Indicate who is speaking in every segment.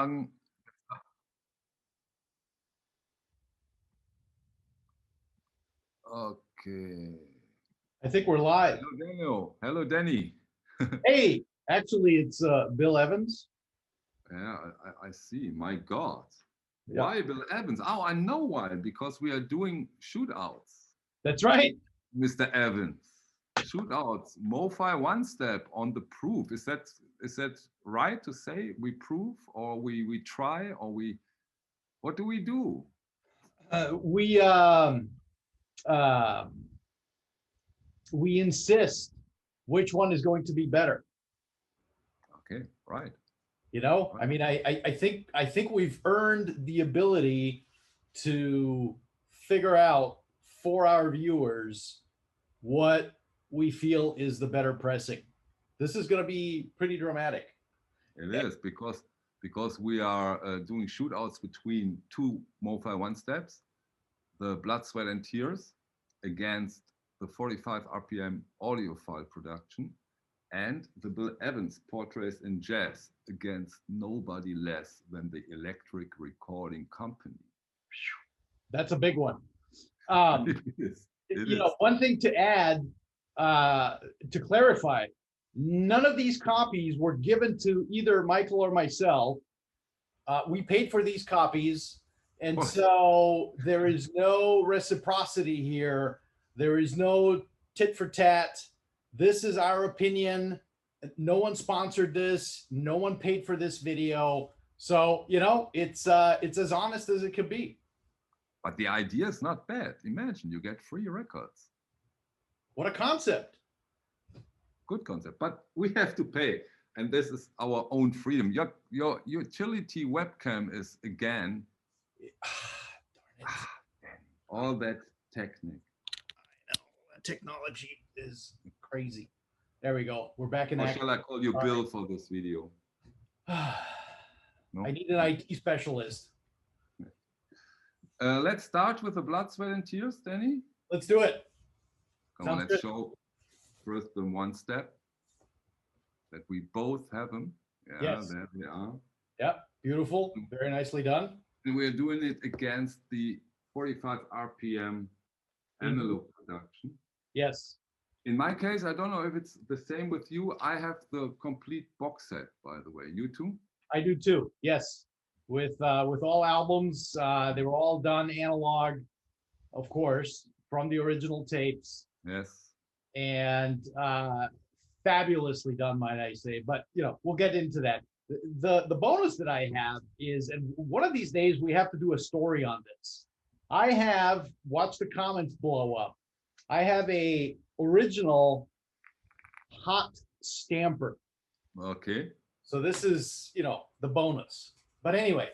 Speaker 1: Okay.
Speaker 2: I think we're live.
Speaker 1: Hello, Daniel. Hello, Danny.
Speaker 2: Hey, actually, it's Bill Evans.
Speaker 1: Yeah, I see. My God.
Speaker 2: Yeah,
Speaker 1: Why Bill Evans? Oh, I know why. Because we are doing shootouts,
Speaker 2: that's right.
Speaker 1: Mr. Evans. Shootouts. MoFi 1Step on the proof. Is that right to say we prove or we try or what do we do?
Speaker 2: We um, we insist which one is going to be better.
Speaker 1: Okay, right.
Speaker 2: You know,
Speaker 1: Right.
Speaker 2: I mean, I think we've earned the ability to figure out for our viewers what we feel is the better pressing. This is going to be pretty dramatic.
Speaker 1: It is because we are doing shootouts between two MoFi 1Steps, the Blood, Sweat, and Tears against the 45 RPM Audiophile production, and the Bill Evans Portraits in Jazz against nobody less than the Electric Recording Company.
Speaker 2: That's a big one. Um,
Speaker 1: It is. It
Speaker 2: you
Speaker 1: is.
Speaker 2: know, one thing to add, to clarify, none of these copies were given to either Michael or myself. We paid for these copies, and so there is no reciprocity here. There is no tit for tat. This is our opinion. No one sponsored this. No one paid for this video. So, you know, it's as honest as it could be.
Speaker 1: But the idea is not bad. Imagine you get free records.
Speaker 2: What a concept.
Speaker 1: Good concept, but we have to pay, and this is our own freedom. Your utility webcam is again all that technique.
Speaker 2: I know, technology is crazy. There we go. We're back in
Speaker 1: Or
Speaker 2: action.
Speaker 1: shall I call you Bill for this video? No?
Speaker 2: I need an IT specialist.
Speaker 1: Let's start with the Blood, Sweat, and Tears, Danny.
Speaker 2: Let's do it.
Speaker 1: Come on, let's show first the 1Step that we both have them. Yeah,
Speaker 2: yes.
Speaker 1: There they are.
Speaker 2: Yeah, beautiful. Very nicely done.
Speaker 1: And we're doing it against the 45 RPM Analogue Production.
Speaker 2: Yes.
Speaker 1: In my case, I don't know if it's the same with you. I have the complete box set, by the way. You too?
Speaker 2: I do too. Yes. With all albums, they were all done analog, of course, from the original tapes.
Speaker 1: Yes.
Speaker 2: And fabulously done, might I say. But you know, we'll get into that. The bonus that I have is, and one of these days we have to do a story on this. I have watched the comments blow up. I have a original hot stamper.
Speaker 1: Okay.
Speaker 2: So this is, you know, the bonus. But anyway.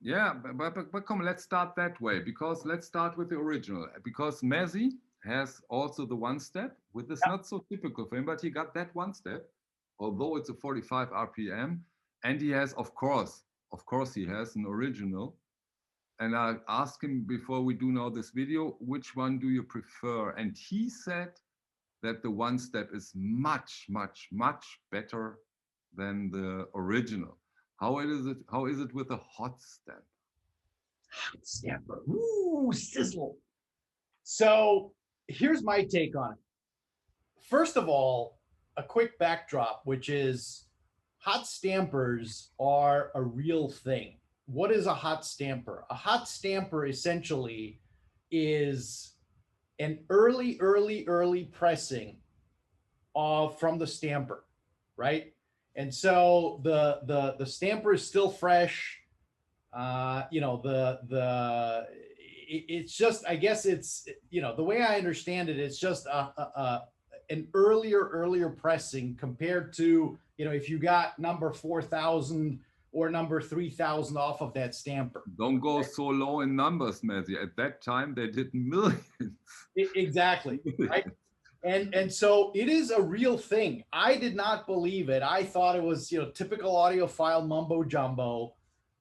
Speaker 1: Yeah, but come, let's start that way, because let's start with the original. Because Mazzy has also the 1Step, with this not so typical for him, but he got that 1Step, although it's a 45 RPM, and he has, of course, he has an original. And I asked him before we do now this video, which one do you prefer? And he said that the 1Step is much, much, much better than the original. How is it with the hot stamp?
Speaker 2: Hot stamper. Ooh, sizzle. So here's my take on it. First of all, a quick backdrop, which is hot stampers are a real thing. What is a hot stamper? A hot stamper essentially is an early pressing from the stamper, right? And so the stamper is still fresh. You know, it's just, I guess it's, you know, the way I understand it, it's just an earlier pressing compared to, you know, if you got number 4,000 or number 3,000 off of that stamper.
Speaker 1: Don't go so low in numbers, Matthew. At that time, they did millions.
Speaker 2: Exactly, right? And so it is a real thing. I did not believe it. I thought it was, you know, typical audiophile mumbo jumbo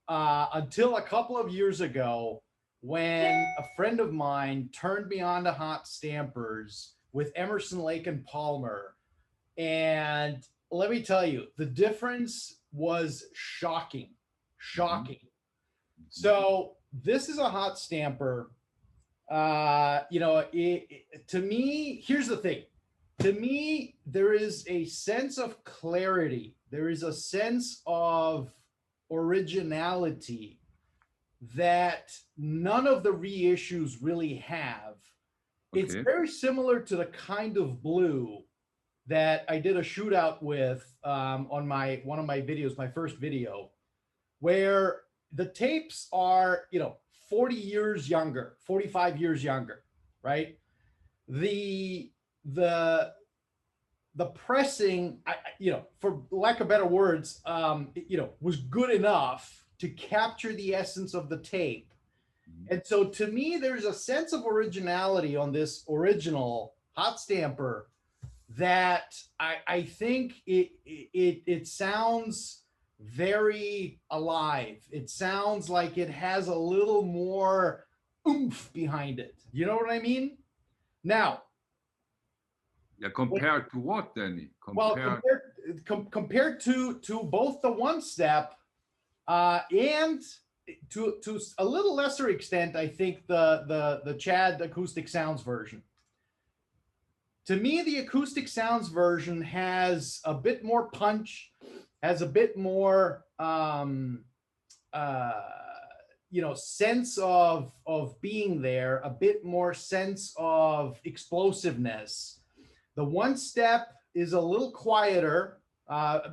Speaker 2: until a couple of years ago when a friend of mine turned me on to hot stampers with Emerson, Lake and Palmer. And let me tell you, the difference was shocking, shocking.
Speaker 1: Mhm.
Speaker 2: So this is a hot stamper. You know, to me, here's the thing. To me, there is a sense of clarity. There is a sense of originality that none of the reissues really have. It's
Speaker 1: Okay.
Speaker 2: very similar to the kind of blue that I did a shootout with on one of my videos, my first video, where the tapes are, 40 years younger, 45 years younger, right? The the the pressing, for lack of better words, was good enough to capture the essence of the tape.
Speaker 1: Mhm.
Speaker 2: And so to me, there's a sense of originality on this original hot stamper that I think it sounds very alive. It sounds like it has a little more oomph behind it. You know what I mean? Now,
Speaker 1: Yeah, compared to what, Danny?
Speaker 2: well,
Speaker 1: Compared.
Speaker 2: compared to both the one step and to a little lesser extent, I think the Chad acoustic sounds version. To me, the acoustic sounds version has a bit more punch, has a bit more uh, sense of being there, a bit more sense of explosiveness. The one step is a little quieter,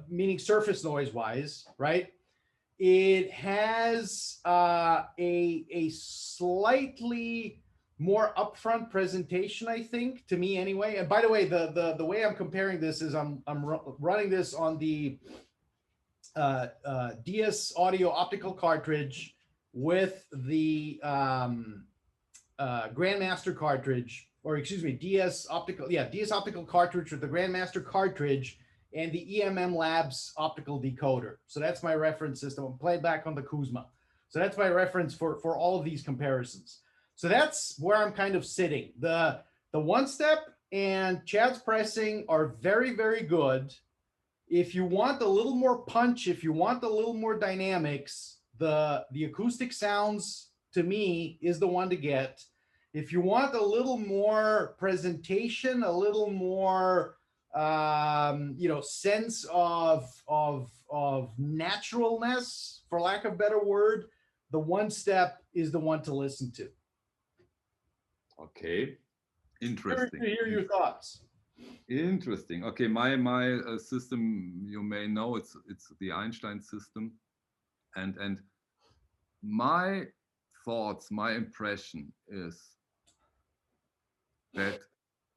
Speaker 2: meaning surface noise wise, right? It has a slightly more upfront presentation, I think, to me anyway. And by the way, the way I'm comparing this is I'm running this on the DS Audio optical cartridge with the Grandmaster cartridge, or excuse me, DS optical cartridge with the Grandmaster cartridge and the EMM Labs optical decoder. So that's my reference system. I'm playing back on the Kuzma. So that's my reference for all of these comparisons. So that's where I'm kind of sitting. The one step and Chad's pressing are very, very good. If you want a little more punch, if you want a little more dynamics, the acoustic sounds to me is the one to get. If you want a little more presentation, a little more sense of naturalness, for lack of a better word, the one step is the one to listen to.
Speaker 1: Okay.
Speaker 2: Curious
Speaker 1: Interesting.
Speaker 2: to hear your thoughts.
Speaker 1: Interesting. Okay, my system, you may know, it's the Einstein system, and my thoughts, my impression is that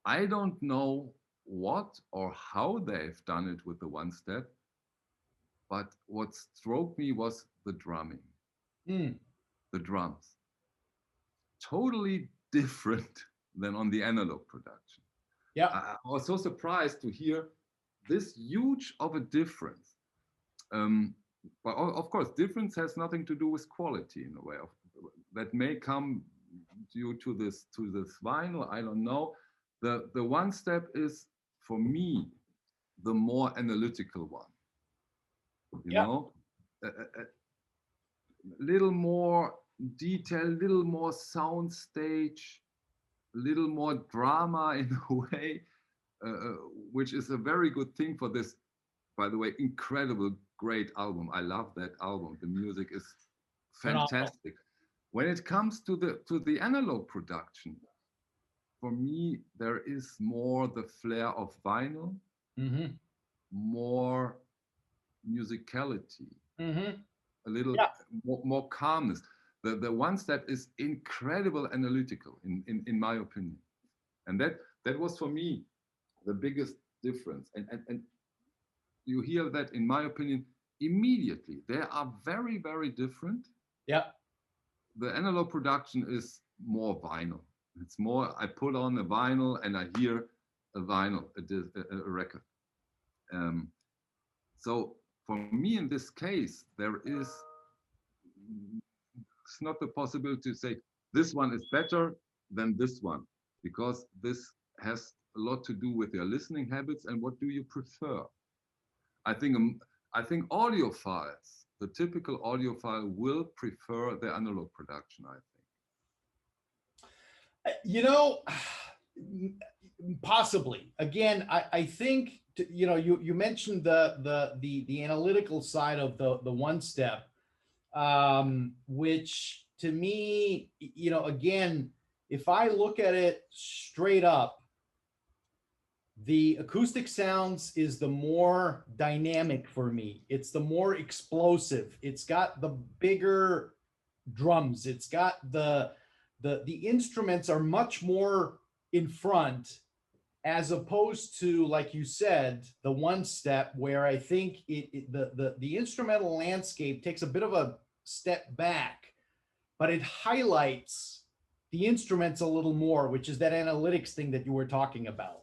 Speaker 1: I don't know what or how they've done it with the one step, but what struck me was the drumming,
Speaker 2: Mm,
Speaker 1: the drums. Totally different than on the analog production.
Speaker 2: yeah,
Speaker 1: I was so surprised to hear this huge of a difference. Um, but of course, difference has nothing to do with quality in a way. That may come due to this vinyl. I don't know. The one step is for me the more analytical one. You
Speaker 2: yeah,
Speaker 1: know, a little more detail, little more sound stage, a little more drama in a way, which is a very good thing for this, by the way, incredible, great album. I love that album. The music is
Speaker 2: phenomenal.
Speaker 1: fantastic. When it comes to the analog production, for me, there is more the flair of vinyl,
Speaker 2: Mm-hmm.
Speaker 1: more musicality,
Speaker 2: Mm-hmm.
Speaker 1: a little
Speaker 2: Yeah.
Speaker 1: more calmness. The one step is incredible analytical, in my opinion. And that was for me the biggest difference. And you hear that, in my opinion, immediately. They are very, very different.
Speaker 2: Yeah.
Speaker 1: The analog production is more vinyl. It's more, I put on a vinyl and I hear a vinyl, a record. Um, so for me, in this case, there is, it's not the possibility to say this one is better than this one, because this has a lot to do with your listening habits and what do you prefer. I think I think audiophiles, the typical audiophile, will prefer the analog production, I think.
Speaker 2: You know, possibly. Again, I think, you know, you mentioned the analytical side of the one step, which to me, you know, again, if I look at it straight up, the acoustic sounds is the more dynamic for me. It's the more explosive. It's got the bigger drums. It's got the instruments are much more in front, as opposed to, like you said, the one step, where I think the instrumental landscape takes a bit of a step back, but it highlights the instruments a little more, which is that analytics thing that you were talking about.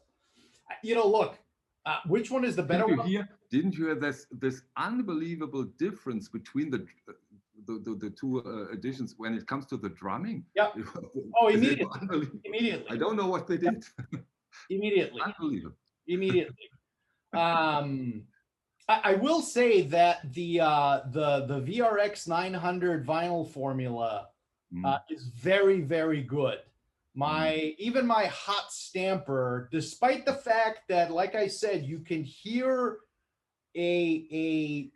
Speaker 2: You know, look, which one is the better one?
Speaker 1: Didn't you hear this unbelievable difference between the two editions when it comes to the drumming?
Speaker 2: Yeah. Oh, immediately.
Speaker 1: I don't know what they did.
Speaker 2: Immediately.
Speaker 1: Unbelievable.
Speaker 2: Immediately. I will say that the VRX 900 vinyl formula is very, very good. Even my hot stamper, despite the fact that, like I said, you can hear a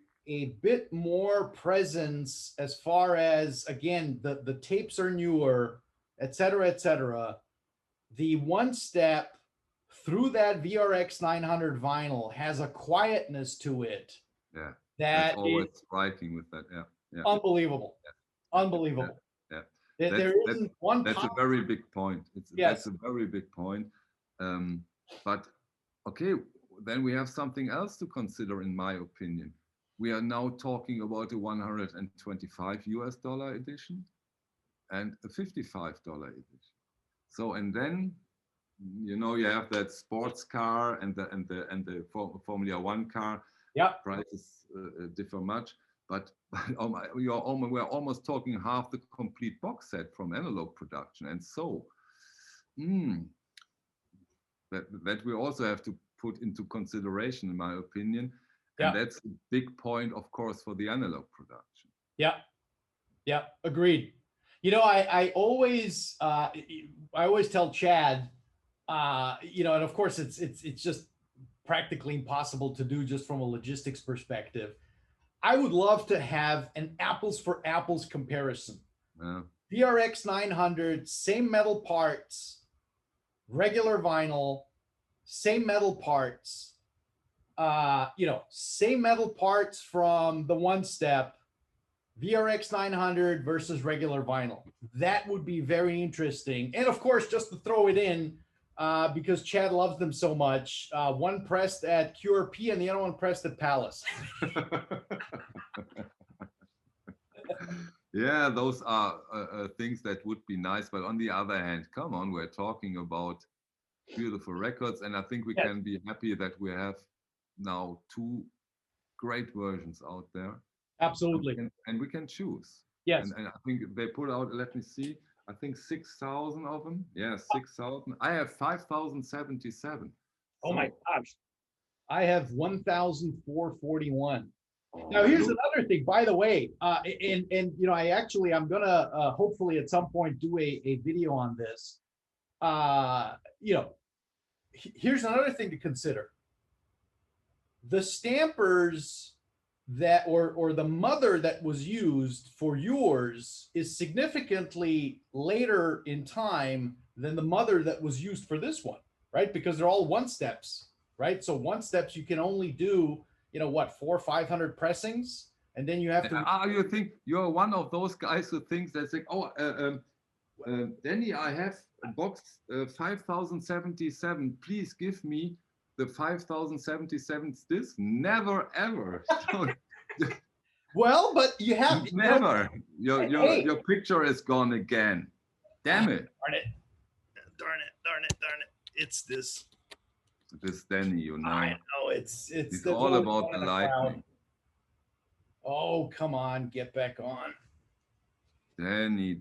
Speaker 2: bit more presence as far as, again, the tapes are newer, et cetera, the one step through that VRX 900 vinyl has a quietness to it.
Speaker 1: Yeah, that's always striking with that. Yeah.
Speaker 2: Unbelievable.
Speaker 1: Yeah.
Speaker 2: Unbelievable.
Speaker 1: Yeah.
Speaker 2: There isn't one.
Speaker 1: That's a very big point. That's a very big point. But okay, then we have something else to consider, in my opinion. We are now talking about a $125 edition and a $55 edition. So, and then, you know, you have that sports car and the Formula One car.
Speaker 2: Yeah,
Speaker 1: prices differ much. But we're almost talking half the complete box set from Analogue Production, and so that we also have to put into consideration, in my opinion. And that's a big point, of course, for the Analogue Production.
Speaker 2: Yeah, agreed. You know, I always tell Chad, you know, and of course it's just practically impossible to do just from a logistics perspective. I would love to have an apples for apples comparison. VRX 900, same metal parts, regular vinyl, same metal parts, you know, same metal parts from the one step, VRX 900 versus regular vinyl. That would be very interesting. And of course, just to throw it in, because Chad loves them so much, one pressed at QRP and the other one pressed at Palace.
Speaker 1: Yeah, those are things that would be nice. But on the other hand, come on, we're talking about beautiful records. And I think we can be happy that we have now two great versions out there.
Speaker 2: Absolutely.
Speaker 1: And we can choose.
Speaker 2: Yes.
Speaker 1: And I think they put out, let me see, I think 6,000 of them. Yeah, 6,000. I have 5,077.
Speaker 2: Oh my gosh. I have 1,441. Now here's another thing, by the way, and you know, I'm gonna hopefully at some point do a video on this. You know, here's another thing to consider. The stampers that or the mother that was used for yours is significantly later in time than the mother that was used for this one, right? Because they're all one steps, right? So one steps you can only do, you know, what, 400 or 500 pressings, and then you have to.
Speaker 1: You think you're one of those guys who thinks that's like, oh, Danny, I have a box 5,077. Please give me the 5,077 disc. Never ever.
Speaker 2: Well, but you have
Speaker 1: never. Your picture is gone again. Damn it.
Speaker 2: Darn it. It's this.
Speaker 1: This Danny, you know.
Speaker 2: I know it's
Speaker 1: all about the lightning.
Speaker 2: Oh, come on, get back on.
Speaker 1: Danny.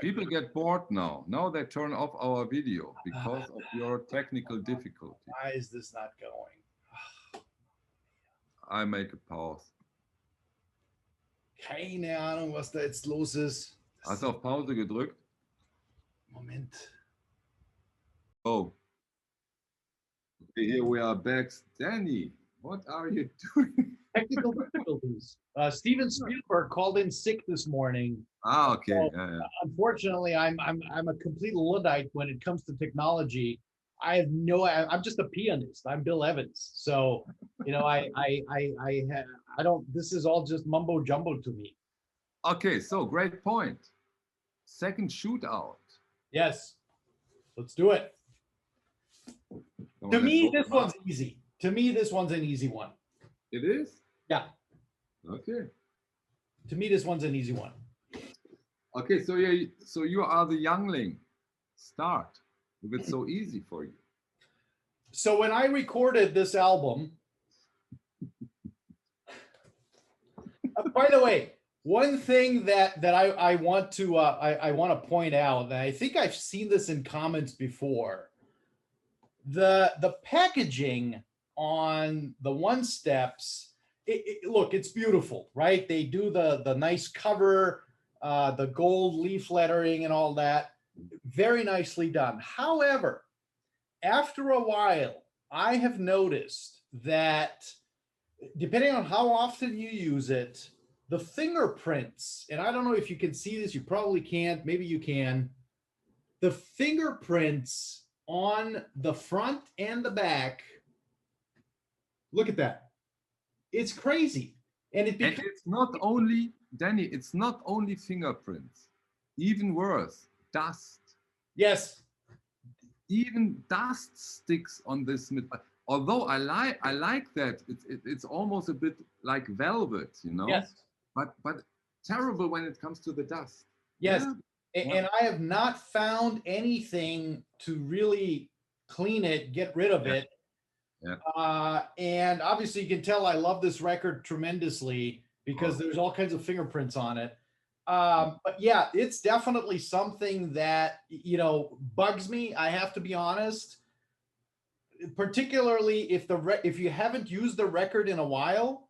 Speaker 1: People get bored now. Now they turn off our video because of your technical difficulty.
Speaker 2: Why is this not going?
Speaker 1: I make a pause.
Speaker 2: Keine Ahnung, was da jetzt los ist.
Speaker 1: Hast du auf Pause gedrückt?
Speaker 2: Moment.
Speaker 1: Oh. Okay, here we are back. Danny, what are you doing?
Speaker 2: Technical difficulties. Steven Spielberg called in sick this morning.
Speaker 1: Ah, okay.
Speaker 2: So,
Speaker 1: Yeah, yeah.
Speaker 2: unfortunately, I'm a complete Luddite when it comes to technology. I'm just a pianist. I'm Bill Evans. So, you know, I don't, this is all just mumbo jumbo to me.
Speaker 1: Okay, so great point. Second shootout.
Speaker 2: Yes. Let's do it. To me, this one's easy. To me, this one's an easy one.
Speaker 1: It is?
Speaker 2: Yeah.
Speaker 1: Okay.
Speaker 2: To me, this one's an easy one.
Speaker 1: Okay, so yeah, so you are the youngling. Start. If it's so easy for you.
Speaker 2: So when I recorded this album, by the way, one thing that I want to I want to point out, that I think I've seen this in comments before. The packaging on the 1Steps, look, it's beautiful, right? They do the nice cover, the gold leaf lettering and all that. Very nicely done. However, after a while, I have noticed that depending on how often you use it, the fingerprints, and I don't know if you can see this, you probably can't, maybe you can. The fingerprints on the front and the back, look at that. It's crazy. And
Speaker 1: it's not only, Danny, it's not only fingerprints. Even worse, dust.
Speaker 2: Yes.
Speaker 1: Even dust sticks on this. Although I like that. It's almost a bit like velvet, you know.
Speaker 2: Yes.
Speaker 1: But terrible when it comes to the dust.
Speaker 2: Yes.
Speaker 1: Yeah.
Speaker 2: And I have not found anything to really clean it, get rid of it.
Speaker 1: Yeah.
Speaker 2: And obviously you can tell I love this record tremendously because there's all kinds of fingerprints on it. But yeah, it's definitely something that, you know, bugs me. I have to be honest, particularly if you haven't used the record in a while.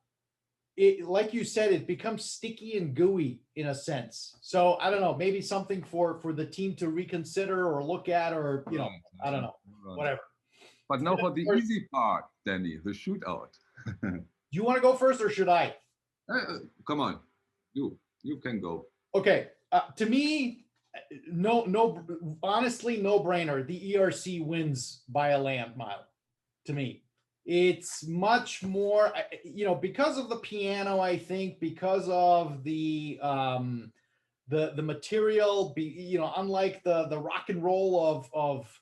Speaker 2: It, like you said, it becomes sticky and gooey in a sense. So I don't know, maybe something for the team to reconsider or look at, or, you know, I don't know, whatever.
Speaker 1: But now for the easy part, Danny, the shootout.
Speaker 2: Do you want to go first or should I?
Speaker 1: Come on, you can go.
Speaker 2: Okay, to me, honestly, no brainer. The ERC wins by a land mile. To me, it's much more, you know, because of the piano. I think because of the material. You know, unlike the rock and roll of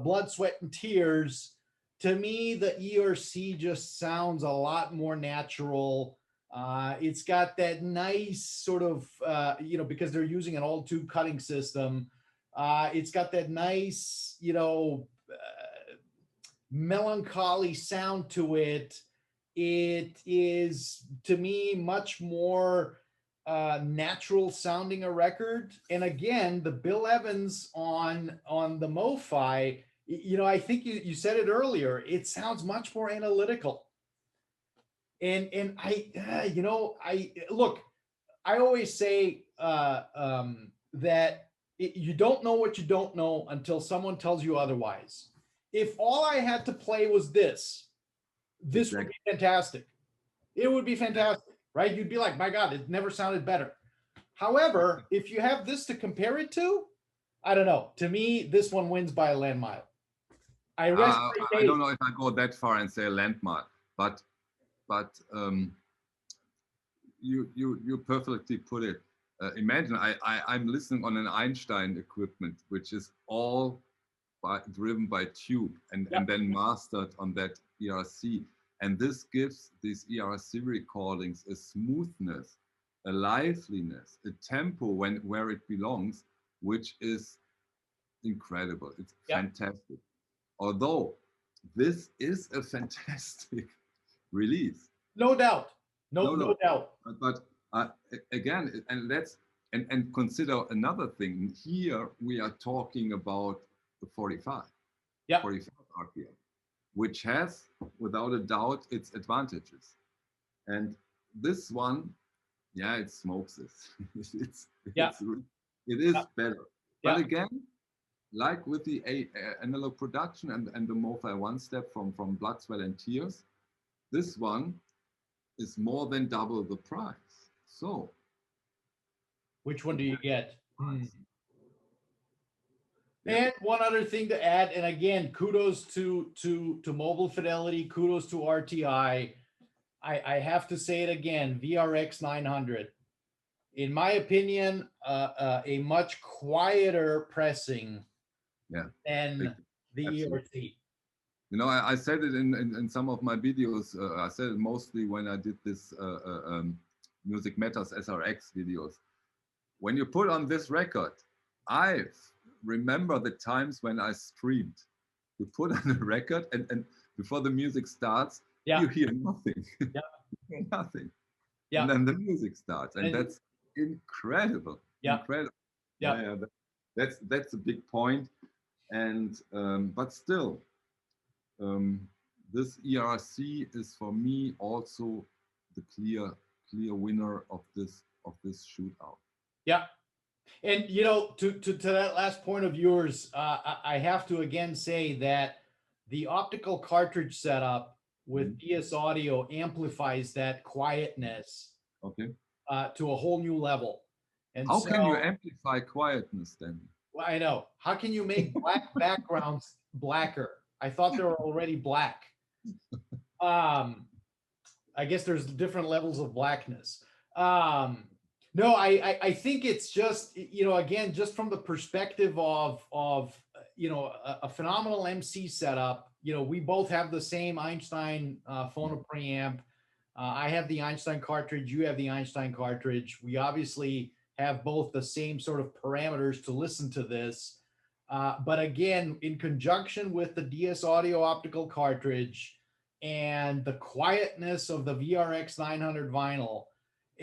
Speaker 2: Blood, Sweat, and Tears. To me, the ERC just sounds a lot more natural. It's got that nice sort of, you know, because they're using an all tube cutting system. It's got that nice, you know, melancholy sound to it. It is, to me, much more natural sounding a record. And again, the Bill Evans on the MoFi, you know, I think you said it earlier, it sounds much more analytical. And I, you know, I always say that you don't know what you don't know until someone tells you otherwise. If all I had to play was this would be fantastic. It would be fantastic, right? You'd be like, my God, it never sounded better. However, if you have this to compare it to, I don't know. To me, this one wins by a land mile. I
Speaker 1: don't know if I go that far and say a landmark, but you perfectly put it. Imagine I'm listening on an Einstein equipment, which is all driven by tube and then mastered on that ERC. And this gives these ERC recordings a smoothness, a liveliness, a tempo where it belongs, which is incredible. It's fantastic. Although this is a fantastic release.
Speaker 2: No doubt. No doubt.
Speaker 1: But again, and consider another thing. Here we are talking about the 45. 45 RPM, which has, without a doubt, its advantages. And this one, yeah, it smokes it. it's,
Speaker 2: Yeah.
Speaker 1: it is
Speaker 2: Yeah.
Speaker 1: better. But
Speaker 2: Yeah.
Speaker 1: again, like with the Analog Production and the MoFi 1Step from Blood, Sweat and Tears, this one is more than double the price. So,
Speaker 2: Which one do you get?
Speaker 1: price. Yeah.
Speaker 2: And one other thing to add, and again, kudos to Mobile Fidelity, kudos to RTI. I have to say it again, VRX 900. In my opinion, a much quieter pressing
Speaker 1: Yeah.
Speaker 2: than the
Speaker 1: Absolutely.
Speaker 2: ERC.
Speaker 1: You know, I said it in some of my videos. I said it mostly when I did this Music Matters SRX videos. When you put on this record, I remember the times when I streamed. You put on a record and before the music starts,
Speaker 2: Yeah.
Speaker 1: you hear nothing.
Speaker 2: Yeah.
Speaker 1: You hear nothing.
Speaker 2: Yeah.
Speaker 1: And then the music starts. And that's incredible.
Speaker 2: Yeah.
Speaker 1: Incredible.
Speaker 2: Yeah.
Speaker 1: That's a big point. And but still, this ERC is for me also the clear winner of this shootout.
Speaker 2: Yeah. And you know, to that last point of yours, I have to again say that the optical cartridge setup with DS Audio amplifies that quietness
Speaker 1: Okay.
Speaker 2: To a whole new level. And
Speaker 1: how
Speaker 2: so,
Speaker 1: can you amplify quietness then?
Speaker 2: well, I know. How can you make black backgrounds blacker? I thought they were already black. I guess there's different levels of blackness. No, I think it's just, you know, again, just from the perspective of you know, a phenomenal MC setup. You know, we both have the same Einstein phono preamp. I have the Einstein cartridge. You have the Einstein cartridge. We obviously have both the same sort of parameters to listen to this. But again, in conjunction with the DS Audio optical cartridge and the quietness of the VRX 900 vinyl,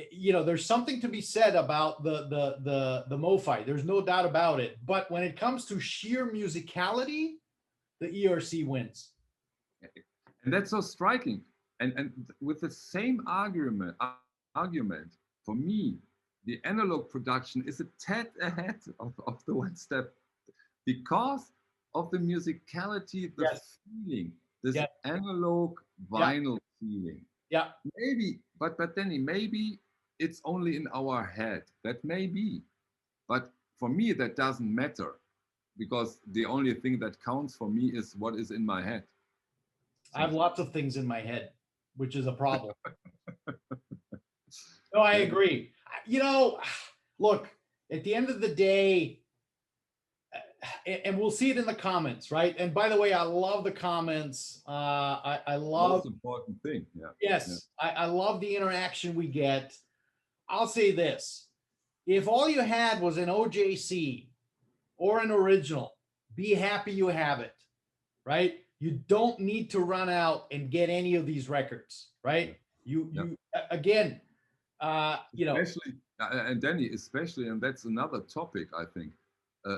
Speaker 2: you know, there's something to be said about the MoFi. There's no doubt about it. But when it comes to sheer musicality, the ERC wins.
Speaker 1: And that's so striking. And with the same argument, for me, the Analog Production is a tad ahead of the 1Step because of the musicality, the feeling, this analog vinyl feeling.
Speaker 2: Yeah.
Speaker 1: Maybe, but then maybe it's only in our head. That may be. But for me, that doesn't matter because the only thing that counts for me is what is in my head.
Speaker 2: I have lots of things in my head, which is a problem. No, I agree. You know, look, at the end of the day, and we'll see it in the comments, right? And by the way, I love the comments. I love
Speaker 1: most important thing. Yeah.
Speaker 2: Yes, yeah. I love the interaction we get. I'll say this: if all you had was an OJC or an original, be happy you have it, right? You don't need to run out and get any of these records, right? You again, you know,
Speaker 1: especially and Danny, especially, and that's another topic I think.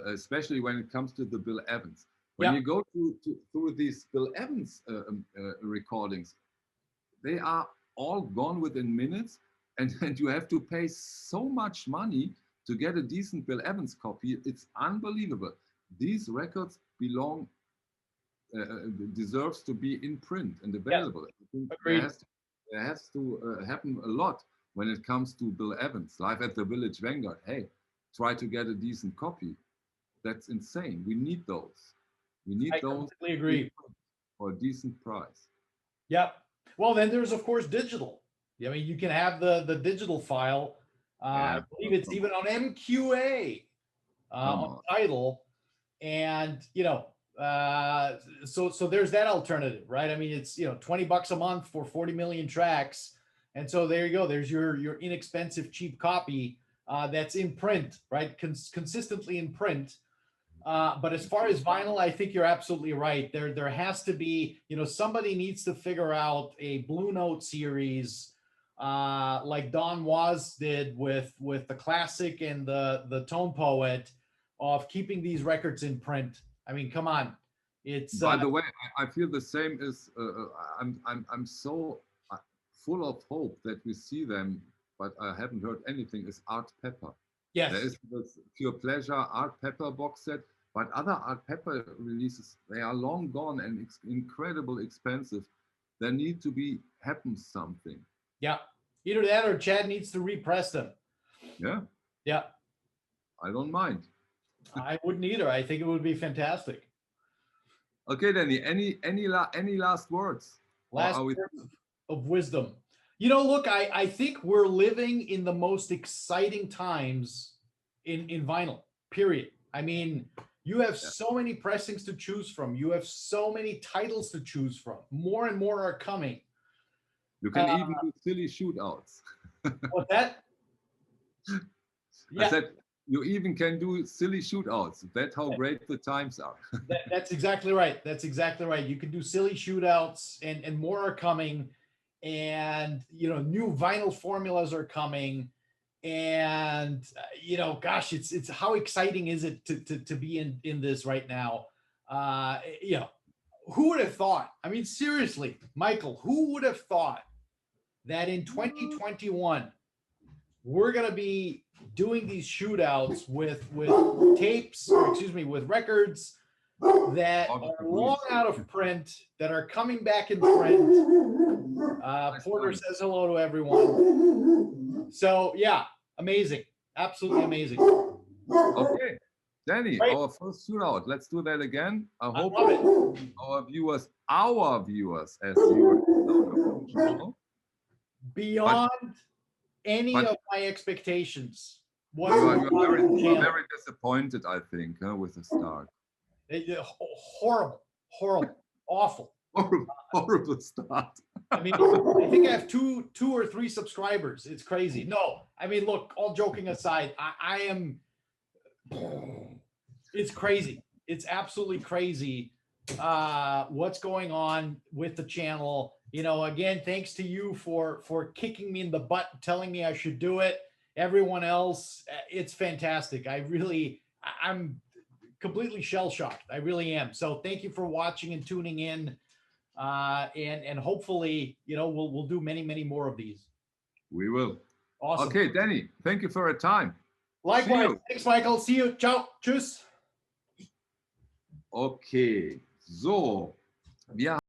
Speaker 1: Especially when it comes to the Bill Evans. When you go through these Bill Evans recordings, they are all gone within minutes, and you have to pay so much money to get a decent Bill Evans copy. It's unbelievable. These records belong, deserves to be in print and available. I think there has to happen a lot when it comes to Bill Evans, live at the Village Vanguard. Hey, try to get a decent copy. That's insane. We need those. We need those.
Speaker 2: I completely agree.
Speaker 1: For a decent price.
Speaker 2: Yep. Well, then there's of course digital. I mean, you can have the digital file. I believe it's even on MQA on Tidal, and you know, so there's that alternative, right? I mean, it's, you know, $20 a month for 40 million tracks, and so there you go. There's your inexpensive, cheap copy that's in print, right? Consistently in print. But as far as vinyl, I think you're absolutely right. There has to be, you know, somebody needs to figure out a Blue Note series like Don Was did with the Classic and the Tone Poet, of keeping these records in print. I mean, come on. It's
Speaker 1: by the way, I feel the same as I'm so full of hope that we see them, but I haven't heard anything, is Art Pepper.
Speaker 2: Yes.
Speaker 1: There is this Pure Pleasure Art Pepper box set, but other Art Pepper releases, they are long gone and incredible expensive. There need to be happen something.
Speaker 2: Yeah. Either that or Chad needs to repress them.
Speaker 1: Yeah.
Speaker 2: Yeah.
Speaker 1: I don't mind.
Speaker 2: I wouldn't either. I think it would be fantastic.
Speaker 1: Okay, Danny, any last words?
Speaker 2: Last words of wisdom. You know, look, I think we're living in the most exciting times in vinyl, period. I mean, you have so many pressings to choose from. You have so many titles to choose from. More and more are coming.
Speaker 1: You can even do silly shootouts.
Speaker 2: What's that?
Speaker 1: Yeah. I said, you even can do silly shootouts. That's how great the times are.
Speaker 2: That's exactly right. That's exactly right. You can do silly shootouts, and more are coming. And, you know, new vinyl formulas are coming. And, you know, gosh, it's how exciting is it to be in this right now? You know, who would have thought? I mean, seriously, Michael, who would have thought that in 2021, we're going to be doing these shootouts with tapes, or excuse me, with records that are long out of print, that are coming back in print. Porter says hello to everyone. So yeah, amazing. Absolutely amazing.
Speaker 1: Okay, Danny, our first shootout. Let's do that again. I hope our viewers, as you know,
Speaker 2: beyond any of my expectations.
Speaker 1: You are very disappointed, I think, with the start.
Speaker 2: Horrible, awful.
Speaker 1: Horrible start.
Speaker 2: I mean, I think I have two or three subscribers. It's crazy. No, I mean, look, all joking aside, I am, it's crazy. It's absolutely crazy what's going on with the channel. You know, again, thanks to you for kicking me in the butt, telling me I should do it. Everyone else, it's fantastic. I'm completely shell-shocked. I really am. So thank you for watching and tuning in. And hopefully, you know, we'll do many more of these.
Speaker 1: We will.
Speaker 2: Awesome.
Speaker 1: Okay, Danny, thank you for your time.
Speaker 2: Likewise. Thanks, Michael. See you. Ciao. Tschüss.
Speaker 1: Okay, so wir